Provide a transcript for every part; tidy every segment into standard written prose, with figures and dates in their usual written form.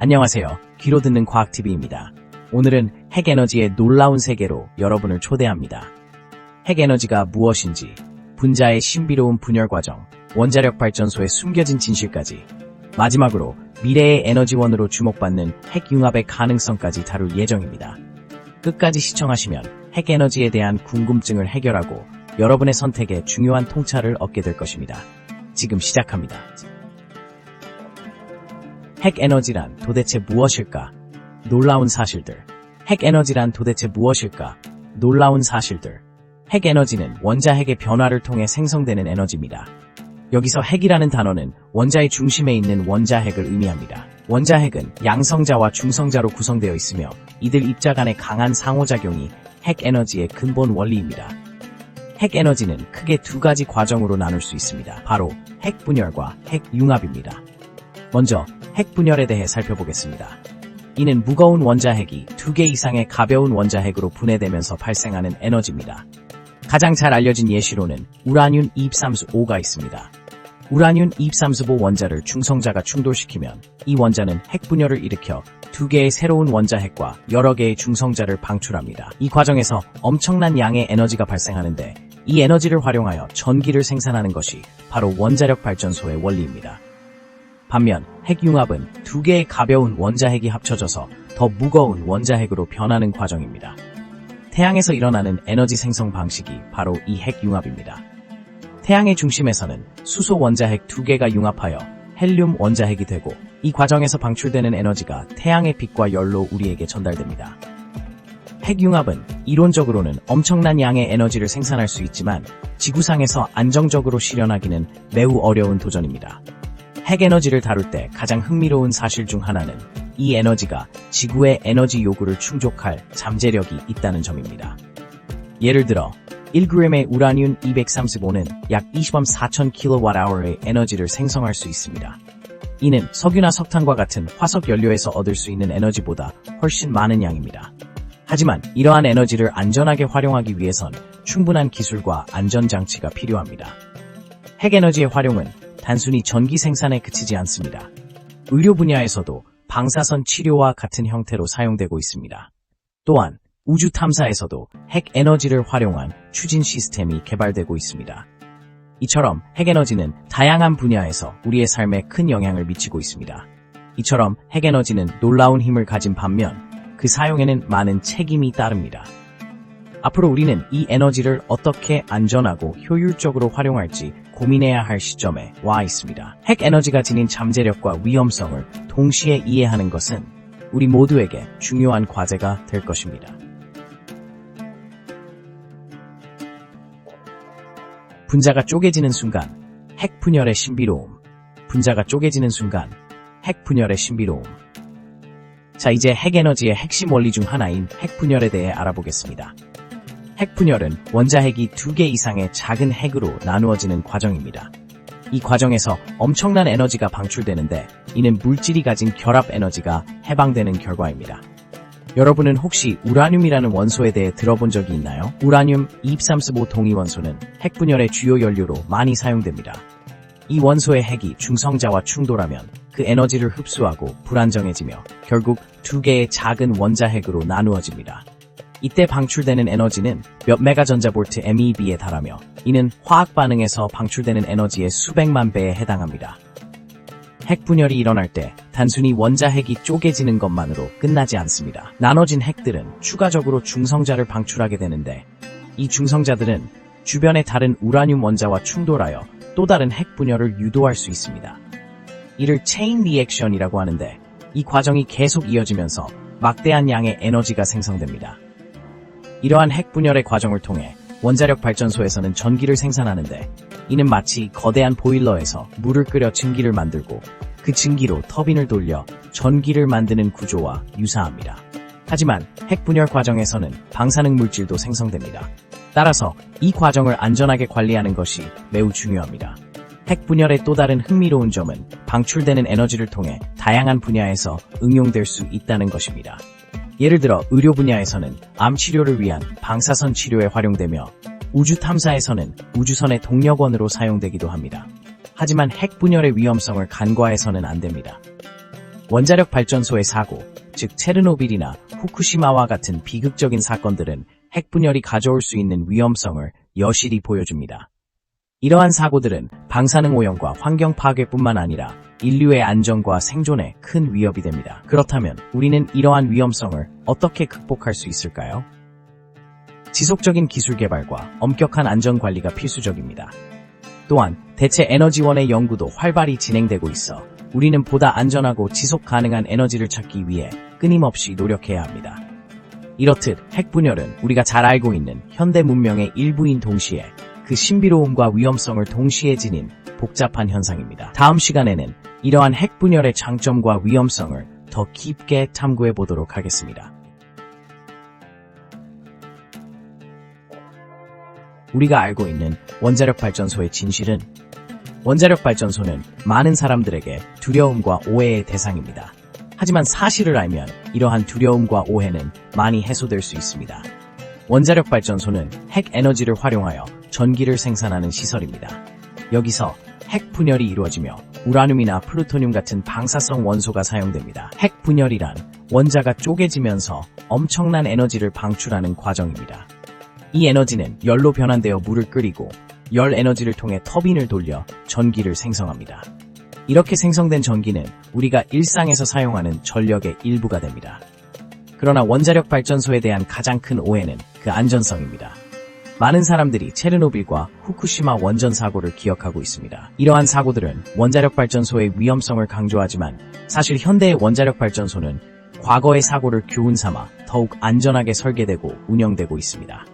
안녕하세요. 귀로 듣는 과학TV입니다. 오늘은 핵에너지의 놀라운 세계로 여러분을 초대합니다. 핵에너지가 무엇인지, 분자의 신비로운 분열 과정, 원자력 발전소의 숨겨진 진실까지, 마지막으로 미래의 에너지원으로 주목받는 핵융합의 가능성까지 다룰 예정입니다. 끝까지 시청하시면 핵에너지에 대한 궁금증을 해결하고 여러분의 선택에 중요한 통찰을 얻게 될 것입니다. 지금 시작합니다. 핵에너지란 도대체 무엇일까? 놀라운 사실들. 핵에너지란 도대체 무엇일까? 놀라운 사실들. 핵에너지는 원자핵의 변화를 통해 생성되는 에너지입니다. 여기서 핵이라는 단어는 원자의 중심에 있는 원자핵을 의미합니다. 원자핵은 양성자와 중성자로 구성되어 있으며 이들 입자 간의 강한 상호작용이 핵에너지의 근본 원리입니다. 핵에너지는 크게 두 가지 과정으로 나눌 수 있습니다. 바로 핵분열과 핵융합입니다. 먼저 핵분열에 대해 살펴보겠습니다. 이는 무거운 원자핵이 2개 이상의 가벼운 원자핵으로 분해되면서 발생하는 에너지입니다. 가장 잘 알려진 예시로는 우라늄 235가 있습니다. 우라늄 235 원자를 중성자가 충돌시키면 이 원자는 핵분열을 일으켜 2개의 새로운 원자핵과 여러 개의 중성자를 방출합니다. 이 과정에서 엄청난 양의 에너지가 발생하는데 이 에너지를 활용하여 전기를 생산하는 것이 바로 원자력 발전소의 원리입니다. 반면 핵융합은 2개의 가벼운 원자핵이 합쳐져서 더 무거운 원자핵으로 변하는 과정입니다. 태양에서 일어나는 에너지 생성 방식이 바로 이 핵융합입니다. 태양의 중심에서는 수소 원자핵 2개가 융합하여 헬륨 원자핵이 되고 이 과정에서 방출되는 에너지가 태양의 빛과 열로 우리에게 전달됩니다. 핵융합은 이론적으로는 엄청난 양의 에너지를 생산할 수 있지만 지구상에서 안정적으로 실현하기는 매우 어려운 도전입니다. 핵에너지를 다룰 때 가장 흥미로운 사실 중 하나는 이 에너지가 지구의 에너지 요구를 충족할 잠재력이 있다는 점입니다. 예를 들어 1g의 우라늄 235는 약 20억 4천 kWh의 에너지를 생성할 수 있습니다. 이는 석유나 석탄과 같은 화석 연료에서 얻을 수 있는 에너지보다 훨씬 많은 양입니다. 하지만 이러한 에너지를 안전하게 활용하기 위해선 충분한 기술과 안전장치가 필요합니다. 핵에너지의 활용은 단순히 전기 생산에 그치지 않습니다. 의료 분야에서도 방사선 치료와 같은 형태로 사용되고 있습니다. 또한 우주 탐사에서도 핵에너지를 활용한 추진 시스템이 개발되고 있습니다. 이처럼 핵에너지는 다양한 분야에서 우리의 삶에 큰 영향을 미치고 있습니다. 이처럼 핵에너지는 놀라운 힘을 가진 반면 그 사용에는 많은 책임이 따릅니다. 앞으로 우리는 이 에너지를 어떻게 안전하고 효율적으로 활용할지 고민해야 할 시점에 와 있습니다. 핵에너지가 지닌 잠재력과 위험성을 동시에 이해하는 것은 우리 모두에게 중요한 과제가 될 것입니다. 분자가 쪼개지는 순간, 핵분열의 신비로움. 분자가 쪼개지는 순간, 핵분열의 신비로움. 자, 이제 핵에너지의 핵심 원리 중 하나인 핵분열에 대해 알아보겠습니다. 핵분열은 원자핵이 2개 이상의 작은 핵으로 나누어지는 과정입니다. 이 과정에서 엄청난 에너지가 방출되는데 이는 물질이 가진 결합 에너지가 해방되는 결과입니다. 여러분은 혹시 우라늄이라는 원소에 대해 들어본 적이 있나요? 우라늄 235 동위원소는 핵분열의 주요 연료로 많이 사용됩니다. 이 원소의 핵이 중성자와 충돌하면 그 에너지를 흡수하고 불안정해지며 결국 2개의 작은 원자핵으로 나누어집니다. 이때 방출되는 에너지는 몇 메가전자볼트 MeV에 달하며 이는 화학 반응에서 방출되는 에너지의 수백만 배에 해당합니다. 핵분열이 일어날 때 단순히 원자핵이 쪼개지는 것만으로 끝나지 않습니다. 나눠진 핵들은 추가적으로 중성자를 방출하게 되는데 이 중성자들은 주변의 다른 우라늄 원자와 충돌하여 또 다른 핵분열을 유도할 수 있습니다. 이를 체인 리액션이라고 하는데 이 과정이 계속 이어지면서 막대한 양의 에너지가 생성됩니다. 이러한 핵분열의 과정을 통해 원자력 발전소에서는 전기를 생산하는데 이는 마치 거대한 보일러에서 물을 끓여 증기를 만들고 그 증기로 터빈을 돌려 전기를 만드는 구조와 유사합니다. 하지만 핵분열 과정에서는 방사능 물질도 생성됩니다. 따라서 이 과정을 안전하게 관리하는 것이 매우 중요합니다. 핵분열의 또 다른 흥미로운 점은 방출되는 에너지를 통해 다양한 분야에서 응용될 수 있다는 것입니다. 예를 들어 의료 분야에서는 암 치료를 위한 방사선 치료에 활용되며 우주 탐사에서는 우주선의 동력원으로 사용되기도 합니다. 하지만 핵분열의 위험성을 간과해서는 안 됩니다. 원자력 발전소의 사고, 즉 체르노빌이나 후쿠시마와 같은 비극적인 사건들은 핵 분열이 가져올 수 있는 위험성을 여실히 보여줍니다. 이러한 사고들은 방사능 오염과 환경 파괴뿐만 아니라 인류의 안전과 생존에 큰 위협이 됩니다. 그렇다면 우리는 이러한 위험성을 어떻게 극복할 수 있을까요? 지속적인 기술 개발과 엄격한 안전 관리가 필수적입니다. 또한 대체 에너지원의 연구도 활발히 진행되고 있어 우리는 보다 안전하고 지속 가능한 에너지를 찾기 위해 끊임없이 노력해야 합니다. 이렇듯 핵 분열은 우리가 잘 알고 있는 현대 문명의 일부인 동시에 그 신비로움과 위험성을 동시에 지닌 복잡한 현상입니다. 다음 시간에는 이러한 핵 분열의 장점과 위험성을 더 깊게 탐구해 보도록 하겠습니다. 우리가 알고 있는 원자력 발전소의 진실은 원자력 발전소는 많은 사람들에게 두려움과 오해의 대상입니다. 하지만 사실을 알면 이러한 두려움과 오해는 많이 해소될 수 있습니다. 원자력 발전소는 핵 에너지를 활용하여 전기를 생산하는 시설입니다. 여기서 핵 분열이 이루어지며 우라늄이나 플루토늄 같은 방사성 원소가 사용됩니다. 핵 분열이란 원자가 쪼개지면서 엄청난 에너지를 방출하는 과정입니다. 이 에너지는 열로 변환되어 물을 끓이고 열 에너지를 통해 터빈을 돌려 전기를 생성합니다. 이렇게 생성된 전기는 우리가 일상에서 사용하는 전력의 일부가 됩니다. 그러나 원자력 발전소에 대한 가장 큰 오해는 그 안전성입니다. 많은 사람들이 체르노빌과 후쿠시마 원전 사고를 기억하고 있습니다. 이러한 사고들은 원자력 발전소의 위험성을 강조하지만 사실 현대의 원자력 발전소는 과거의 사고를 교훈 삼아 더욱 안전하게 설계되고 운영되고 있습니다.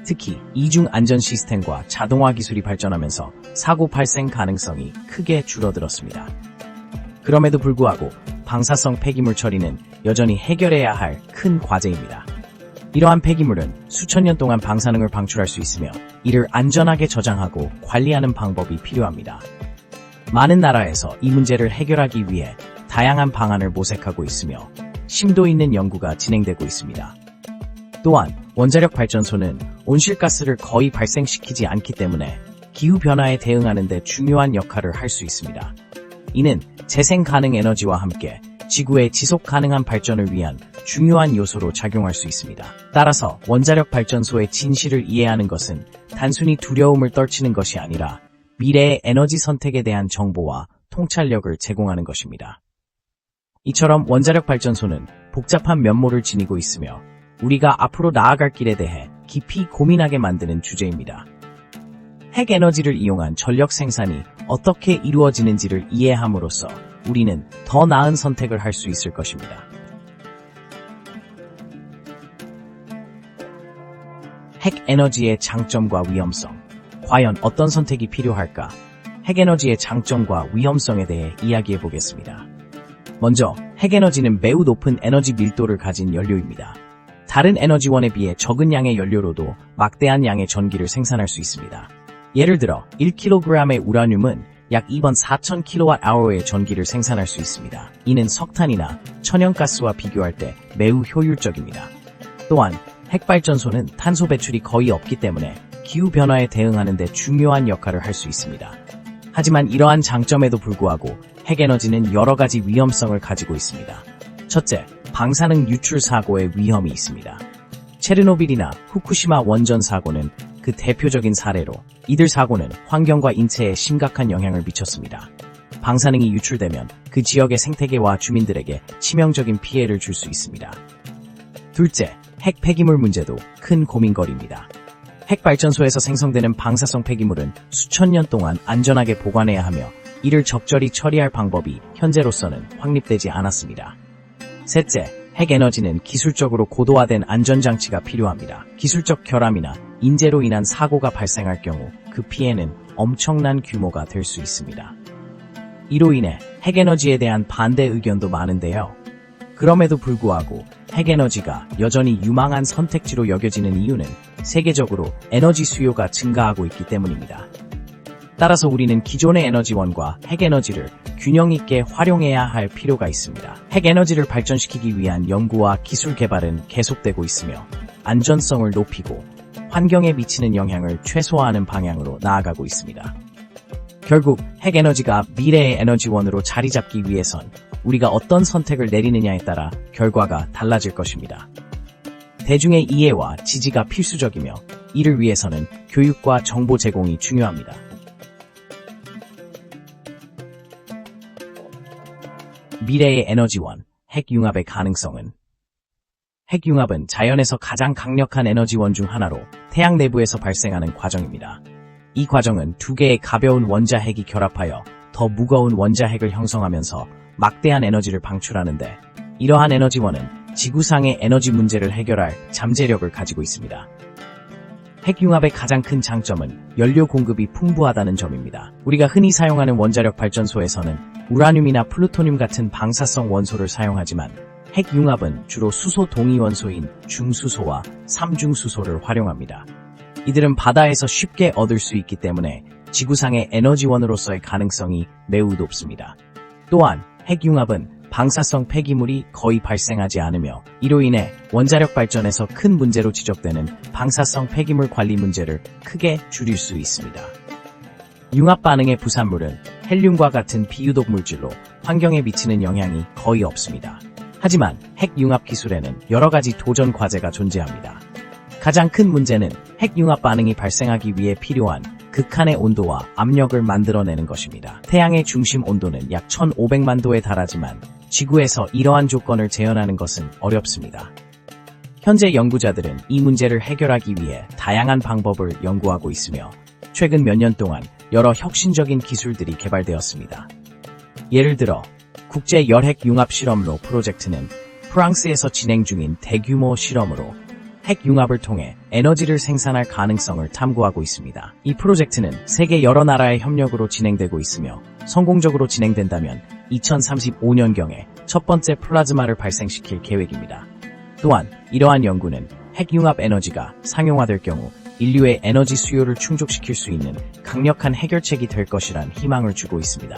특히 이중 안전 시스템과 자동화 기술이 발전하면서 사고 발생 가능성이 크게 줄어들었습니다. 그럼에도 불구하고 방사성 폐기물 처리는 여전히 해결해야 할 큰 과제입니다. 이러한 폐기물은 수천 년 동안 방사능을 방출할 수 있으며 이를 안전하게 저장하고 관리하는 방법이 필요합니다. 많은 나라에서 이 문제를 해결하기 위해 다양한 방안을 모색하고 있으며 심도 있는 연구가 진행되고 있습니다. 또한 원자력 발전소는 온실가스를 거의 발생시키지 않기 때문에 기후변화에 대응하는 데 중요한 역할을 할 수 있습니다. 이는 재생 가능 에너지와 함께 지구의 지속 가능한 발전을 위한 중요한 요소로 작용할 수 있습니다. 따라서 원자력 발전소의 진실을 이해하는 것은 단순히 두려움을 떨치는 것이 아니라 미래의 에너지 선택에 대한 정보와 통찰력을 제공하는 것입니다. 이처럼 원자력 발전소는 복잡한 면모를 지니고 있으며 우리가 앞으로 나아갈 길에 대해 깊이 고민하게 만드는 주제입니다. 핵 에너지를 이용한 전력 생산이 어떻게 이루어지는지를 이해함으로써 우리는 더 나은 선택을 할 수 있을 것입니다. 핵 에너지의 장점과 위험성. 과연 어떤 선택이 필요할까? 핵 에너지의 장점과 위험성에 대해 이야기해 보겠습니다. 먼저, 핵 에너지는 매우 높은 에너지 밀도를 가진 연료입니다. 다른 에너지원에 비해 적은 양의 연료로도 막대한 양의 전기를 생산할 수 있습니다. 예를 들어 1kg의 우라늄은 약 2번 4000kWh의 전기를 생산할 수 있습니다. 이는 석탄이나 천연가스와 비교할 때 매우 효율적입니다. 또한 핵발전소는 탄소 배출이 거의 없기 때문에 기후변화에 대응하는 데 중요한 역할을 할 수 있습니다. 하지만 이러한 장점에도 불구하고 핵에너지는 여러 가지 위험성을 가지고 있습니다. 첫째, 방사능 유출 사고의 위험이 있습니다. 체르노빌이나 후쿠시마 원전 사고는 그 대표적인 사례로 이들 사고는 환경과 인체에 심각한 영향을 미쳤습니다. 방사능이 유출되면 그 지역의 생태계와 주민들에게 치명적인 피해를 줄 수 있습니다. 둘째, 핵 폐기물 문제도 큰 고민거리입니다. 핵발전소에서 생성되는 방사성 폐기물은 수천 년 동안 안전하게 보관해야 하며 이를 적절히 처리할 방법이 현재로서는 확립되지 않았습니다. 셋째, 핵에너지는 기술적으로 고도화된 안전장치가 필요합니다. 기술적 결함이나 인재로 인한 사고가 발생할 경우 그 피해는 엄청난 규모가 될 수 있습니다. 이로 인해 핵에너지에 대한 반대 의견도 많은데요. 그럼에도 불구하고 핵에너지가 여전히 유망한 선택지로 여겨지는 이유는 세계적으로 에너지 수요가 증가하고 있기 때문입니다. 따라서 우리는 기존의 에너지원과 핵에너지를 균형 있게 활용해야 할 필요가 있습니다. 핵에너지를 발전시키기 위한 연구와 기술 개발은 계속되고 있으며 안전성을 높이고 환경에 미치는 영향을 최소화하는 방향으로 나아가고 있습니다. 결국 핵에너지가 미래의 에너지원으로 자리 잡기 위해선 우리가 어떤 선택을 내리느냐에 따라 결과가 달라질 것입니다. 대중의 이해와 지지가 필수적이며 이를 위해서는 교육과 정보 제공이 중요합니다. 미래의 에너지원, 핵융합의 가능성은? 핵융합은 자연에서 가장 강력한 에너지원 중 하나로 태양 내부에서 발생하는 과정입니다. 이 과정은 두 개의 가벼운 원자핵이 결합하여 더 무거운 원자핵을 형성하면서 막대한 에너지를 방출하는데, 이러한 에너지원은 지구상의 에너지 문제를 해결할 잠재력을 가지고 있습니다. 핵융합의 가장 큰 장점은 연료 공급이 풍부하다는 점입니다. 우리가 흔히 사용하는 원자력 발전소에서는 우라늄이나 플루토늄 같은 방사성 원소를 사용하지만, 핵융합은 주로 수소 동위원소인 중수소와 삼중수소를 활용합니다. 이들은 바다에서 쉽게 얻을 수 있기 때문에 지구상의 에너지원으로서의 가능성이 매우 높습니다. 또한 핵융합은 방사성 폐기물이 거의 발생하지 않으며, 이로 인해 원자력 발전에서 큰 문제로 지적되는 방사성 폐기물 관리 문제를 크게 줄일 수 있습니다. 융합 반응의 부산물은 헬륨과 같은 비유독 물질로 환경에 미치는 영향이 거의 없습니다. 하지만 핵융합 기술에는 여러 가지 도전 과제가 존재합니다. 가장 큰 문제는 핵융합 반응이 발생하기 위해 필요한 극한의 온도와 압력을 만들어내는 것입니다. 태양의 중심 온도는 약 1500만 도에 달하지만 지구에서 이러한 조건을 재현하는 것은 어렵습니다. 현재 연구자들은 이 문제를 해결하기 위해 다양한 방법을 연구하고 있으며, 최근 몇 년 동안 여러 혁신적인 기술들이 개발되었습니다. 예를 들어 국제 열핵 융합 실험로 프로젝트는 프랑스에서 진행 중인 대규모 실험으로 핵융합을 통해 에너지를 생산할 가능성을 탐구하고 있습니다. 이 프로젝트는 세계 여러 나라의 협력으로 진행되고 있으며, 성공적으로 진행된다면 2035년경에 첫 번째 플라즈마를 발생시킬 계획입니다. 또한 이러한 연구는 핵융합 에너지가 상용화될 경우 인류의 에너지 수요를 충족시킬 수 있는 강력한 해결책이 될 것이란 희망을 주고 있습니다.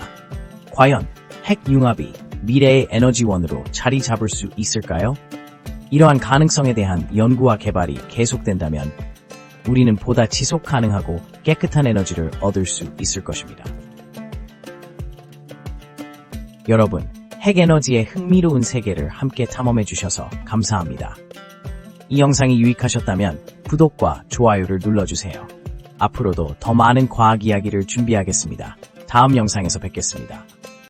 과연 핵융합이 미래의 에너지원으로 자리 잡을 수 있을까요? 이러한 가능성에 대한 연구와 개발이 계속된다면 우리는 보다 지속 가능하고 깨끗한 에너지를 얻을 수 있을 것입니다. 여러분, 핵에너지의 흥미로운 세계를 함께 탐험해 주셔서 감사합니다. 이 영상이 유익하셨다면 구독과 좋아요를 눌러주세요. 앞으로도 더 많은 과학 이야기를 준비하겠습니다. 다음 영상에서 뵙겠습니다.